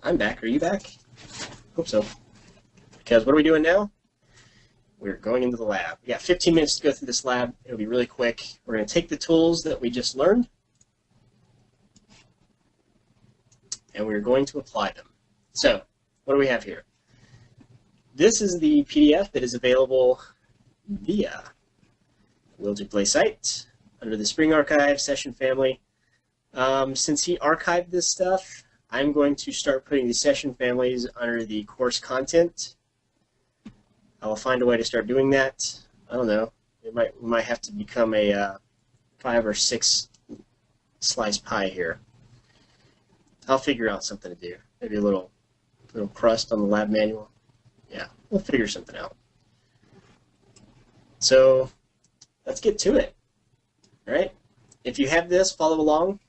I'm back. Are you back? Hope so. Because what are we doing now? We're going into the lab. We got 15 minutes to go through this lab. It'll be really quick. We're going to take the tools that we just learned, and we're going to apply them. So, what do we have here? This is the PDF that is available via Will Display site under the Spring Archive session family. Since he archived this stuff, I'm going to start putting the session families under the course content. I'll find a way to start doing that. I don't know. We might have to become a 5 or 6 slice pie here. I'll figure out something to do. Maybe a little crust on the lab manual. Yeah, we'll figure something out. So let's get to it. All right? If you have this, follow along.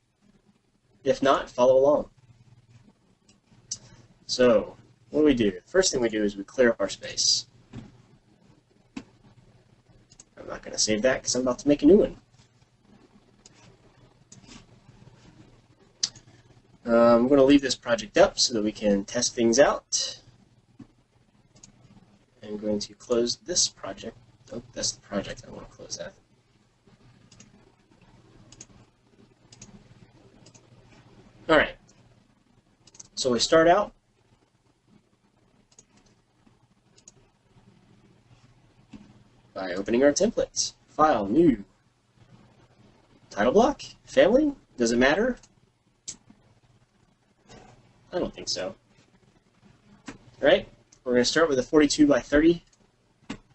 If not, follow along. So what do we do? First thing we do is we clear up our space. I'm not going to save that because I'm about to make a new one. I'm going to leave this project up so that we can test things out. I'm going to close this project. Oh, that's the project. I want to close that. All right. So we start out. By opening our templates. File, new. Title block, family, does it matter? I don't think so. All right, we're going to start with a 42 by 30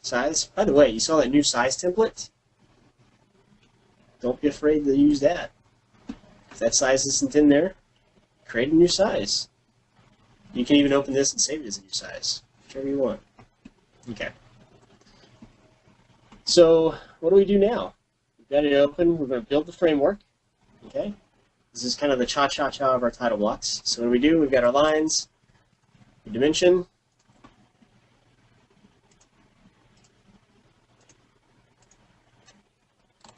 size. By the way, you saw that new size template? Don't be afraid to use that. If that size isn't in there, create a new size. You can even open this and save it as a new size, whichever you want. Okay. So what do we do now? We've got it open. We're going to build the framework. Okay. This is kind of the cha-cha-cha of our title blocks. So what do? We've got our lines, the dimension,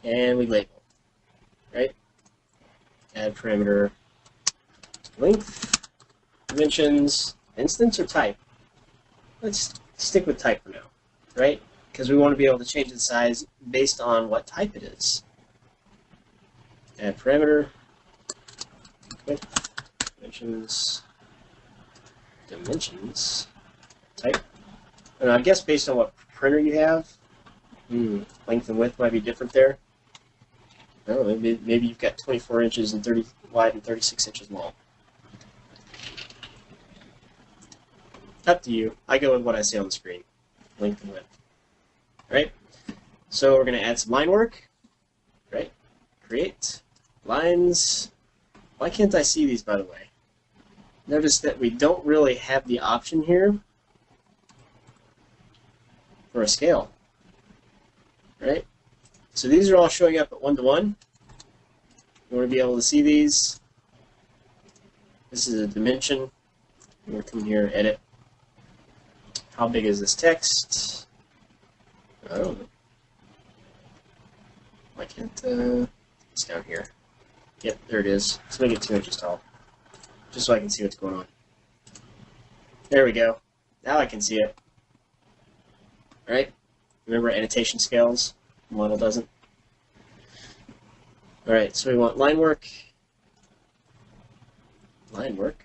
and we label. Right? Add parameter, length, dimensions, instance or type. Let's stick with type for now. Right? Because we want to be able to change the size based on what type it is. Add parameter, width, dimensions, type. And I guess based on what printer you have, length and width might be different there. I don't know, maybe you've got 24 inches and 30 wide and 36 inches long. Up to you. I go with what I see on the screen, length and width. Right? So we're going to add some line work. Right? Create lines. Why can't I see these, by the way? Notice that we don't really have the option here for a scale. Right? So these are all showing up at 1:1. You want to be able to see these. This is a dimension. I'm going to come here, edit. How big is this text? I don't know. Why can't it's down here? Yep, there it is. Let's make it 2 inches tall, just so I can see what's going on. There we go. Now I can see it. All right. Remember annotation scales? The model doesn't. All right. So we want line work. Line work.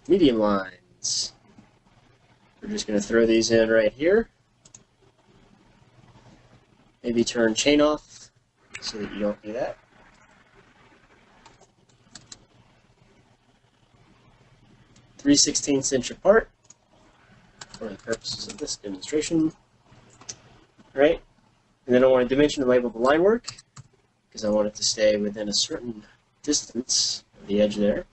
Medium lines. We're just going to throw these in right here. Maybe turn chain off so that you don't do that. .3/16 apart for the purposes of this demonstration. Right? And then I want to dimension and label the line work because I want it to stay within a certain distance of the edge there.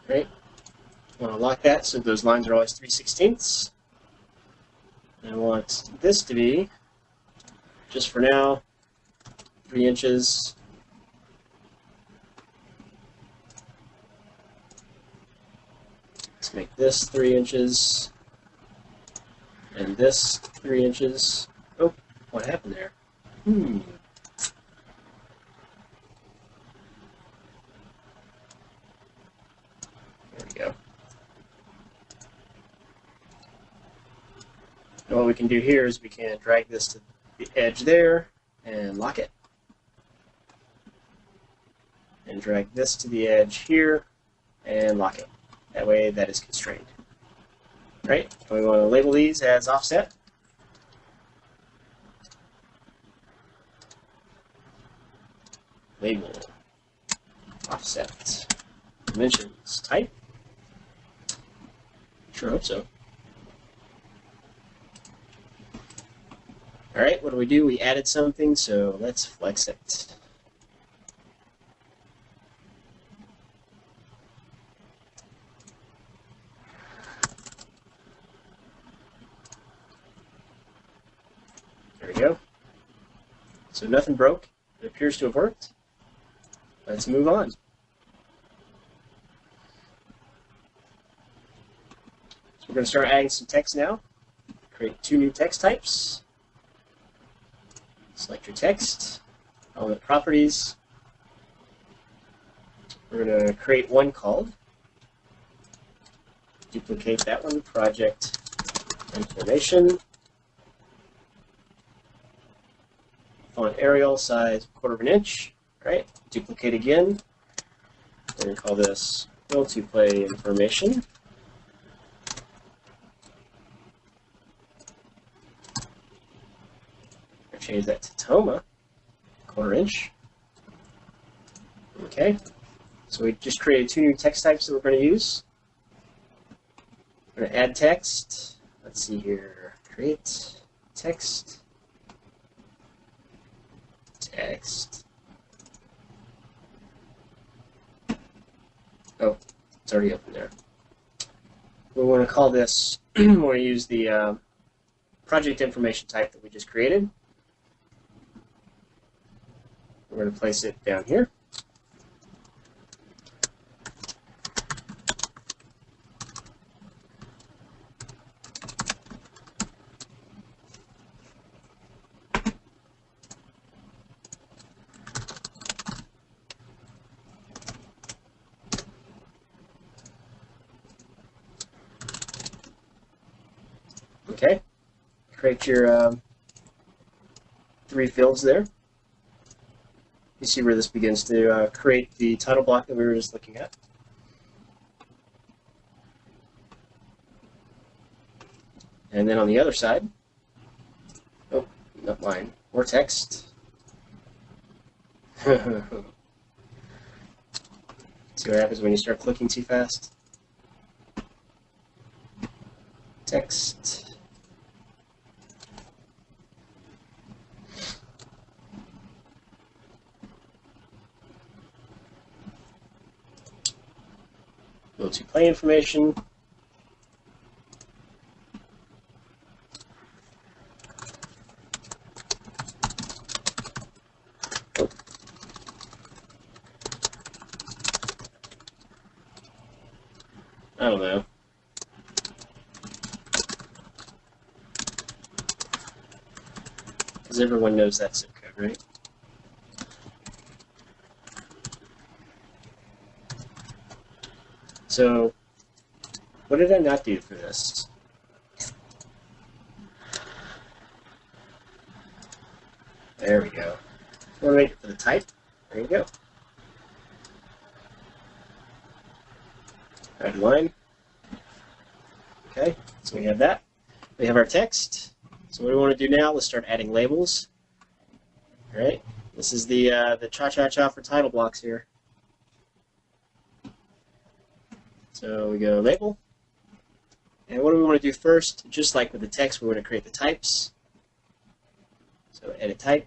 Right? want to lock that so those lines are always 3/16. And I want this to be, just for now, 3 inches. Let's make this 3 inches. And this 3 inches. Oh, what happened there? There we go. And what we can do here is we can drag this to the edge there and lock it. And drag this to the edge here and lock it. That way that is constrained. Right? We want to label these as offset. Label offset dimensions type. Sure hope so. Alright, what do? We added something, so let's flex it. There we go. So nothing broke. It appears to have worked. Let's move on. So we're going to start adding some text now. Create 2 new text types. Select your text, element properties. We're going to create one called. Duplicate that one, project information. Font Arial, size 1/4 inch. Right? Duplicate again. We're going to call this Will to Play Information. Change that to Toma, 1/4 inch. Okay, so we just created 2 new text types that we're going to use. We're going to add text. Let's see here. Create text. Text. Oh, it's already open there. We want to call this, we want to use the project information type that we just created. We're going to place it down here. Okay. Create your 3 fields there. You see where this begins to create the title block that we were just looking at. And then on the other side, oh, not mine, more text. See what happens when you start clicking too fast? Text. Go to play information. Oh. I don't know. Because everyone knows that zip code, right? So, what did I not do for this? There we go. We'll wait for the type. There you go. Add line. Okay, so we have that. We have our text. So what do we want to do now? Let's start adding labels. All right. This is the cha-cha-cha for title blocks here. So we go label. And what do we want to do first? Just like with the text, we want to create the types. So edit type.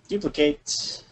Duplicate.